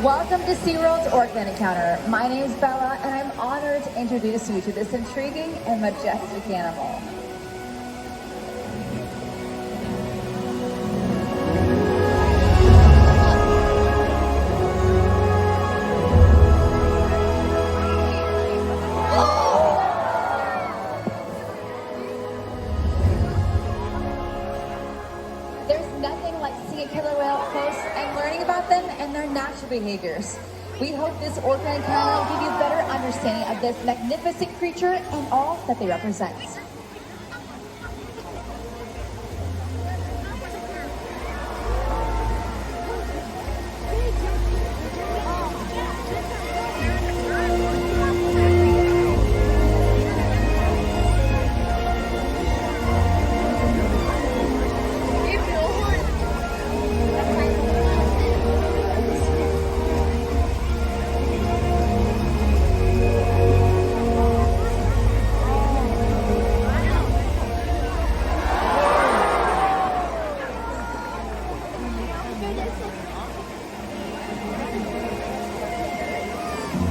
Welcome to SeaWorld's Orca Encounter. My name is Bella, and I'm honored to introduce you to this intriguing and majestic animal. There's nothing like seeing a killer whale up close and learning about them and their natural behaviors. We hope this Orca encounter will give you a better understanding of this magnificent creature and all that they represent.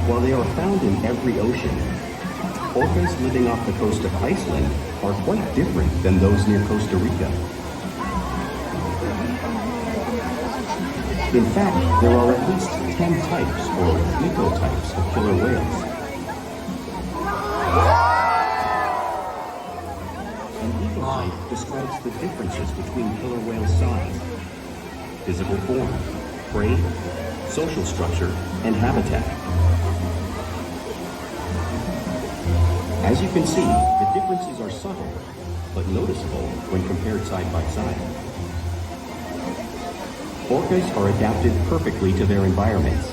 While they are found in every ocean, orcas living off the coast of Iceland are quite different than those near Costa Rica. In fact, there are at least 10 types or ecotypes of killer whales. An ecotype describes the differences between killer whale size, physical form, prey, social structure, and habitat. As you can see, the differences are subtle, but noticeable when compared side by side. Orcas are adapted perfectly to their environments.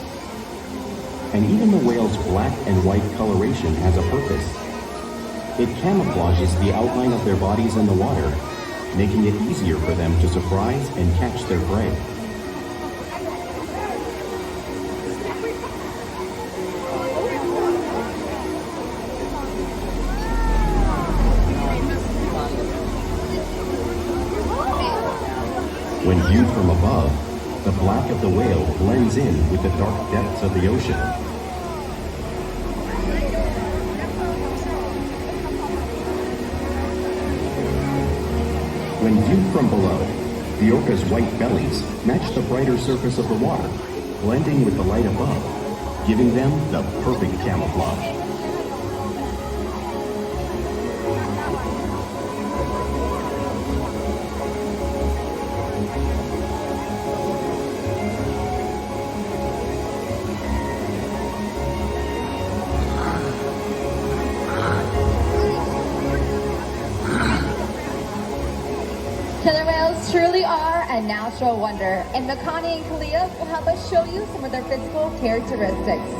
And even the whale's black and white coloration has a purpose. It camouflages the outline of their bodies in the water, making it easier for them to surprise and catch their prey. When viewed from above, the black of the whale blends in with the dark depths of the ocean. When viewed from below, the orca's white bellies match the brighter surface of the water, blending with the light above, giving them the perfect camouflage. Killer whales truly are a natural wonder, and Makani and Kalia will help us show you some of their physical characteristics.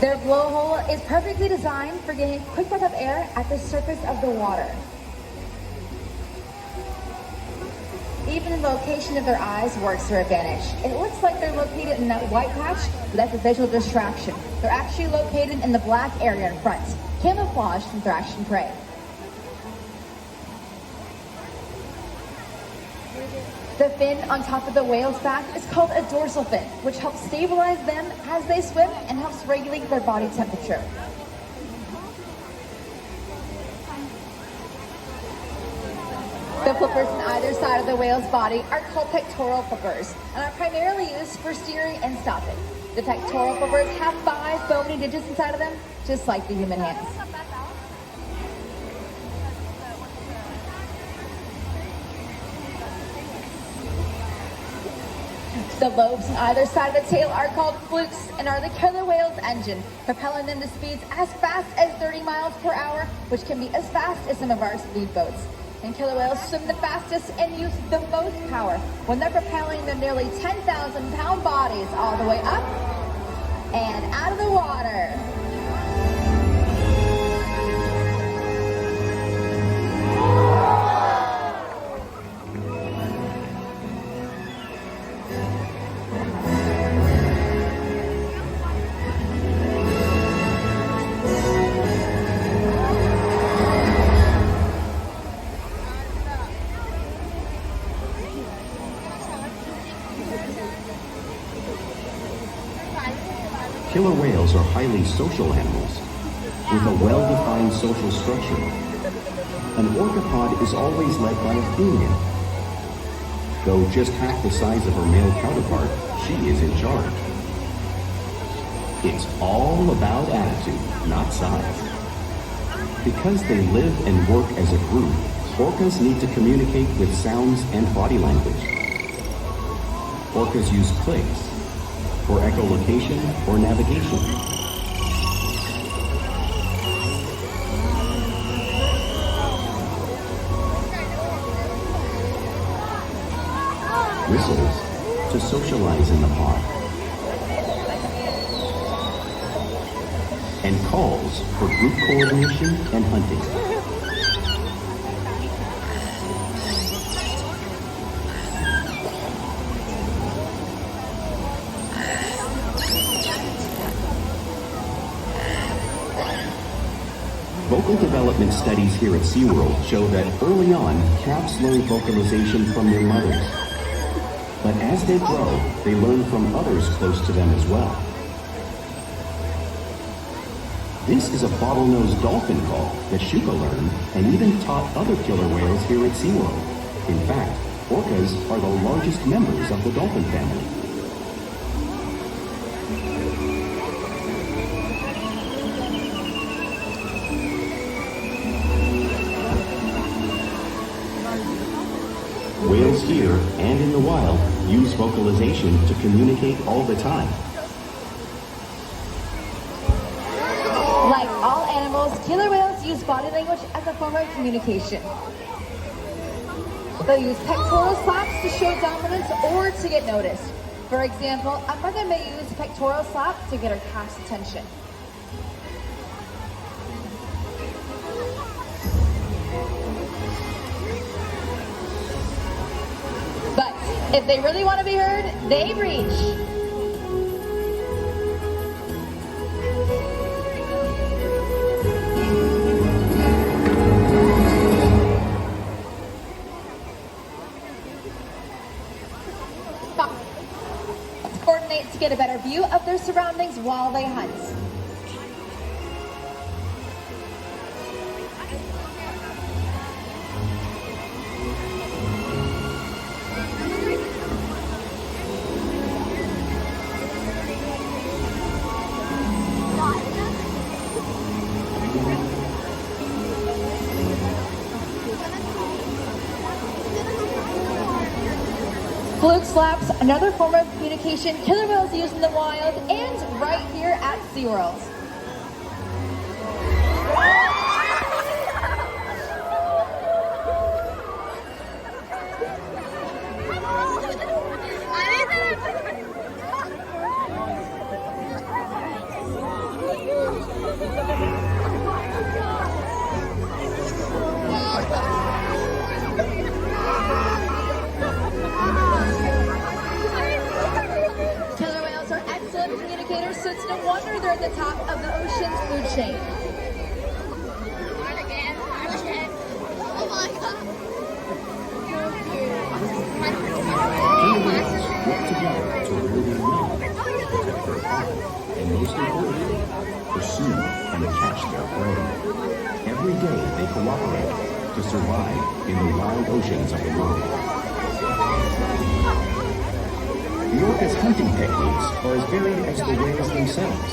Their blowhole is perfectly designed for getting a quick breath of air at the surface of the water. Even the location of their eyes works to their advantage. It looks like they're located in that white patch, but that's a visual distraction. They're actually located in the black area in front, camouflaged from thrashing prey. The fin on top of the whale's back is called a dorsal fin, which helps stabilize them as they swim and helps regulate their body temperature. The flippers on either side of the whale's body are called pectoral flippers and are primarily used for steering and stopping. The pectoral flippers have 5 bony digits inside of them, just like the human hands. The lobes on either side of the tail are called flukes and are the killer whale's engine, propelling them to speeds as fast as 30 miles per hour, which can be as fast as some of our speedboats. And killer whales swim the fastest and use the most power when they're propelling their nearly 10,000-pound bodies all the way up and out of the water. killer whales are highly social animals with a well-defined social structure. An orcapod is always led by a female. Though just half the size of her male counterpart, she is in charge. It's all about attitude, not size. Because they live and work as a group, orcas need to communicate with sounds and body language. Orcas use clicks for echolocation or navigation. Whistles to socialize in the pod. And calls for group coordination and hunting. Vocal development studies here at SeaWorld show that early on, calves learn vocalization from their mothers. But as they grow, they learn from others close to them as well. This is a bottlenose dolphin call that Shuka learned and even taught other killer whales here at SeaWorld. In fact, orcas are the largest members of the dolphin family. Whales here and in the wild use vocalization to communicate all the time. Like all animals, killer whales use body language as a form of communication. They'll use pectoral slaps to show dominance or to get noticed. For example, a mother may use a pectoral slap to get her calf's attention. But if they really want to be heard, they reach. Coordinate to get a better view of their surroundings while they hunt. Fluke slaps, another form of communication killer whales use in the wild and right here at SeaWorld. So it's no wonder they're at the top of the ocean's food chain. Oh my god. Work together to lure their young, protect their pod, and most importantly, pursue and catch their prey. Every day they cooperate to survive in the wild oceans of the world. The orca's hunting techniques are as varied as the whales themselves.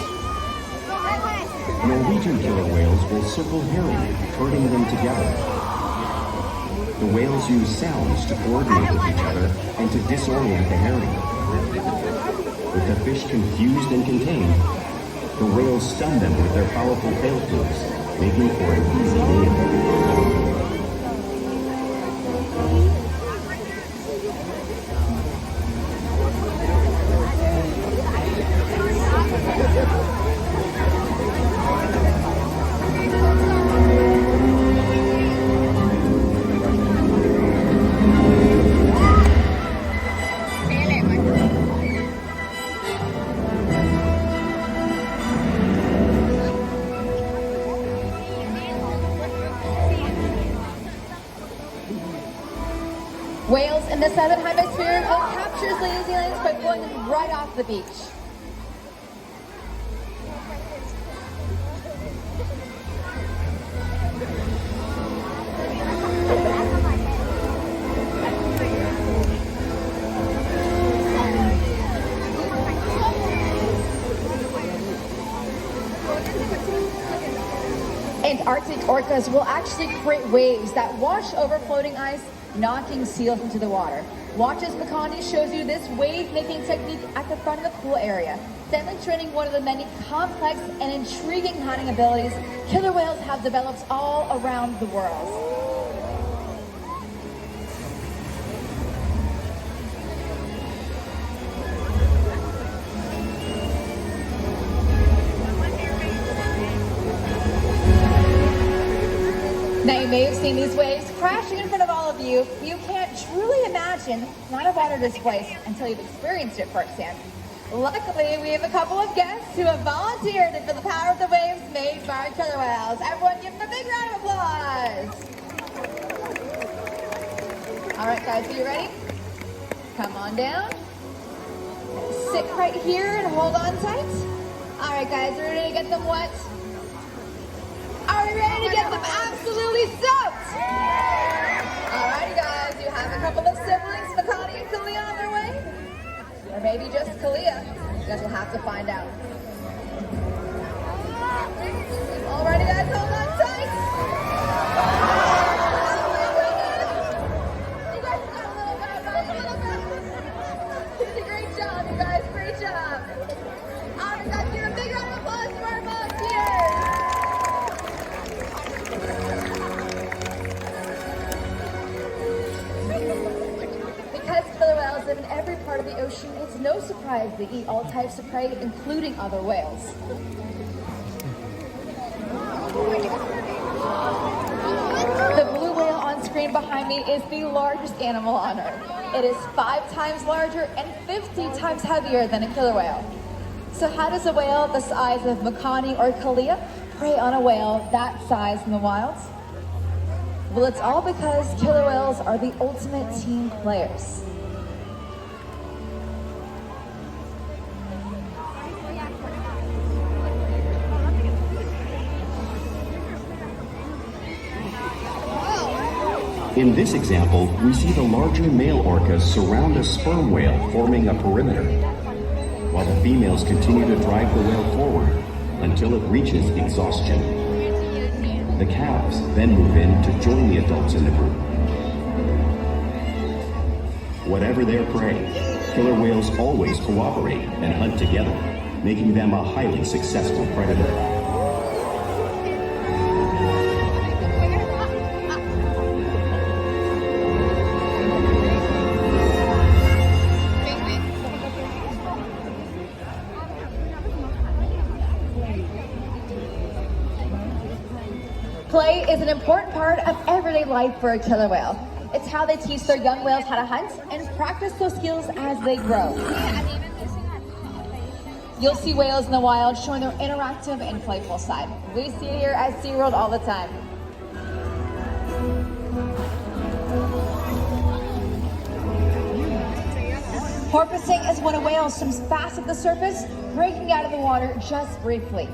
Norwegian killer whales will circle herring, herding them together. The whales use sounds to coordinate with each other and to disorient the herring. With the fish confused and contained, the whales stun them with their powerful tail flukes, making for an easy meal. Whales in the southern hemisphere will capture lazy lands by pulling them right off the beach. Antarctic orcas will actually create waves that wash over floating ice, knocking seals into the water. Watch as Makani shows you this wave-making technique at the front of the pool area, demonstrating one of the many complex and intriguing hunting abilities killer whales have developed all around the world. Now you may have seen these waves crashing in front of all of you. You can't truly imagine the amount of water displaced until you've experienced it firsthand. Luckily, we have a couple of guests who have volunteered for the power of the waves made by killer whales. Everyone give them a big round of applause. All right, guys, are you ready? Come on down. Sit right here and hold on tight. All right, guys, are you ready to get them wet? Are you ready to get them absolutely soaked? Alrighty guys, you have a couple of siblings, Makani and Kalia, on their way? Or maybe just Kalia. You guys will have to find out. Alrighty guys, hold on tight. You guys got a little bit. You did a great job, you guys, great job. Alright guys, give a big round of applause for our volunteers. Because killer whales live in every part of the ocean, it's no surprise they eat all types of prey, including other whales. The blue whale on screen behind me is the largest animal on Earth. It is 5 times larger and 50 times heavier than a killer whale. So how does a whale the size of Makani or Kalia prey on a whale that size in the wild? Well, it's all because killer whales are the ultimate team players. In this example, we see the larger male orcas surround a sperm whale, forming a perimeter, while the females continue to drive the whale forward until it reaches exhaustion. The calves then move in to join the adults in the group. Whatever their prey, killer whales always cooperate and hunt together, making them a highly successful predator. Play is an important part of everyday life for a killer whale. It's how they teach their young whales how to hunt and practice those skills as they grow. You'll see whales in the wild showing their interactive and playful side. We see it here at SeaWorld all the time. Porpoising is when a whale swims fast at the surface, breaking out of the water just briefly.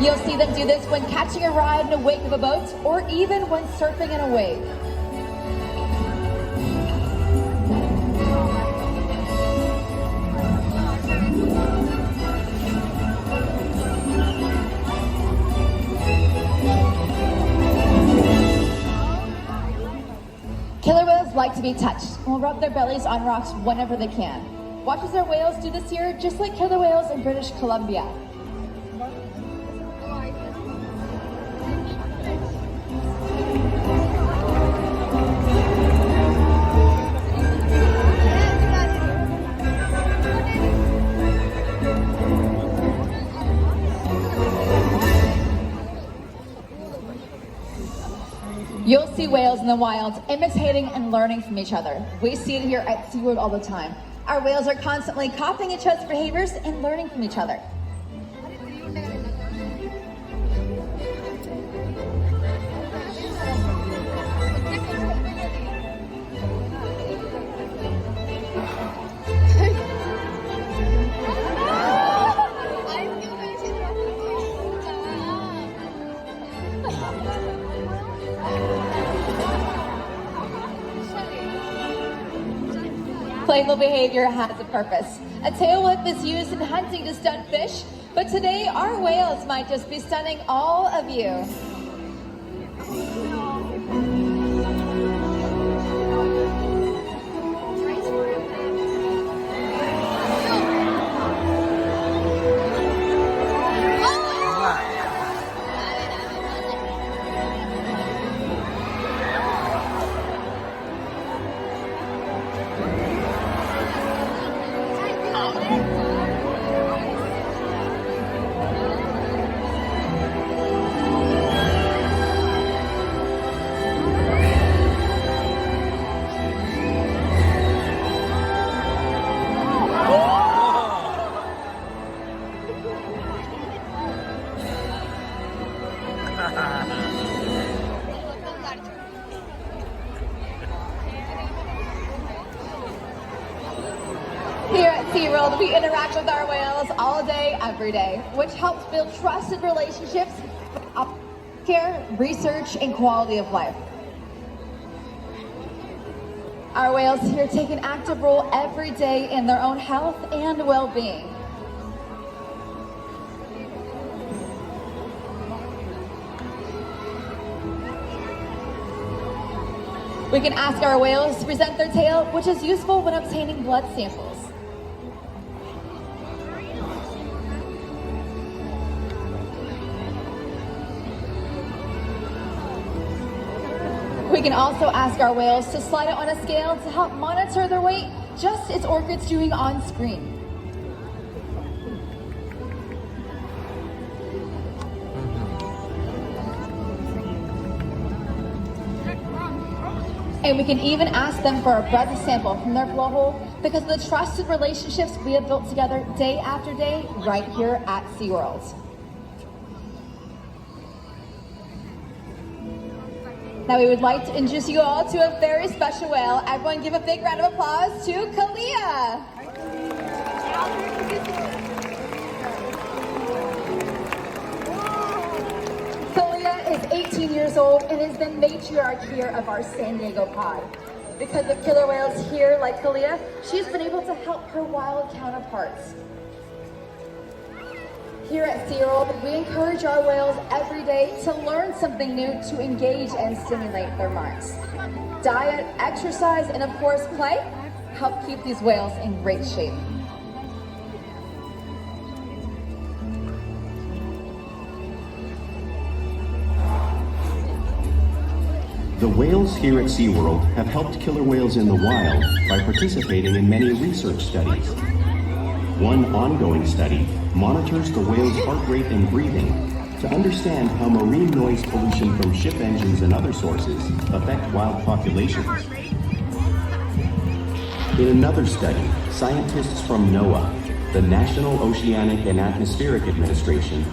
You'll see them do this when catching a ride in a wake of a boat, or even when surfing in a wave. Killer whales like to be touched and will rub their bellies on rocks whenever they can. Watch as our whales do this here, just like killer whales in British Columbia. You'll see whales in the wild imitating and learning from each other. We see it here at SeaWorld all the time. Our whales are constantly copying each other's behaviors and learning from each other. Playful behavior has a purpose. A tail whip is used in hunting to stun fish, but today our whales might just be stunning all of you. Here at SeaWorld, we interact with our whales all day, every day, which helps build trusted relationships, care, research, and quality of life. Our whales here take an active role every day in their own health and well-being. We can ask our whales to present their tail, which is useful when obtaining blood samples. We can also ask our whales to slide it on a scale to help monitor their weight, just as Orca's doing on screen. And we can even ask them for a breath sample from their blowhole because of the trusted relationships we have built together day after day right here at SeaWorld. Now we would like to introduce you all to a very special whale. Everyone give a big round of applause to Kalia. Kalia is 18 years old and is the matriarch here of our San Diego pod. Because of killer whales here like Kalia, she's been able to help her wild counterparts. Here at SeaWorld, we encourage our whales every day to learn something new to engage and stimulate their minds. Diet, exercise, and of course play help keep these whales in great shape. The whales here at SeaWorld have helped killer whales in the wild by participating in many research studies. One ongoing study monitors the whale's heart rate and breathing to understand how marine noise pollution from ship engines and other sources affect wild populations. In another study, scientists from NOAA, the National Oceanic and Atmospheric Administration,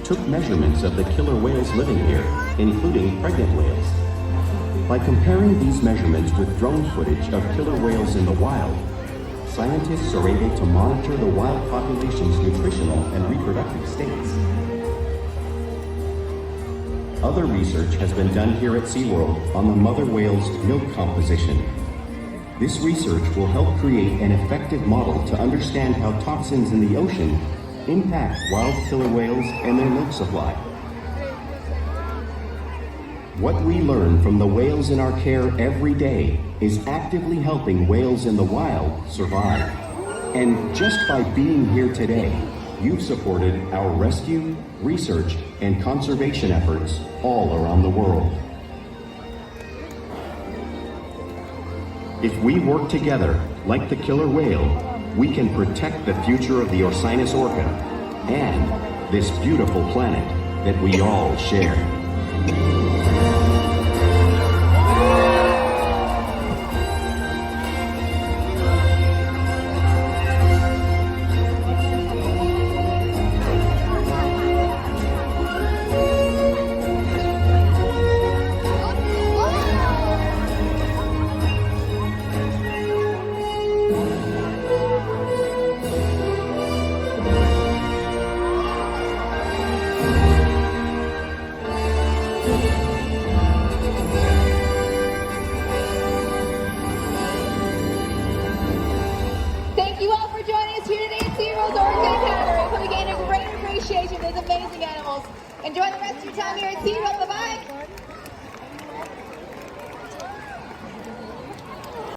took measurements of the killer whales living here, including pregnant whales. By comparing these measurements with drone footage of killer whales in the wild, scientists are able to monitor the wild population's nutritional and reproductive states. Other research has been done here at SeaWorld on the mother whale's milk composition. This research will help create an effective model to understand how toxins in the ocean impact wild killer whales and their milk supply. What we learn from the whales in our care every day is actively helping whales in the wild survive. And just by being here today, you've supported our rescue, research, and conservation efforts all around the world. If we work together, like the killer whale, we can protect the future of the Orcinus orca and this beautiful planet that we all share. Enjoy the rest of your time here at SeaWorld. Bye-bye.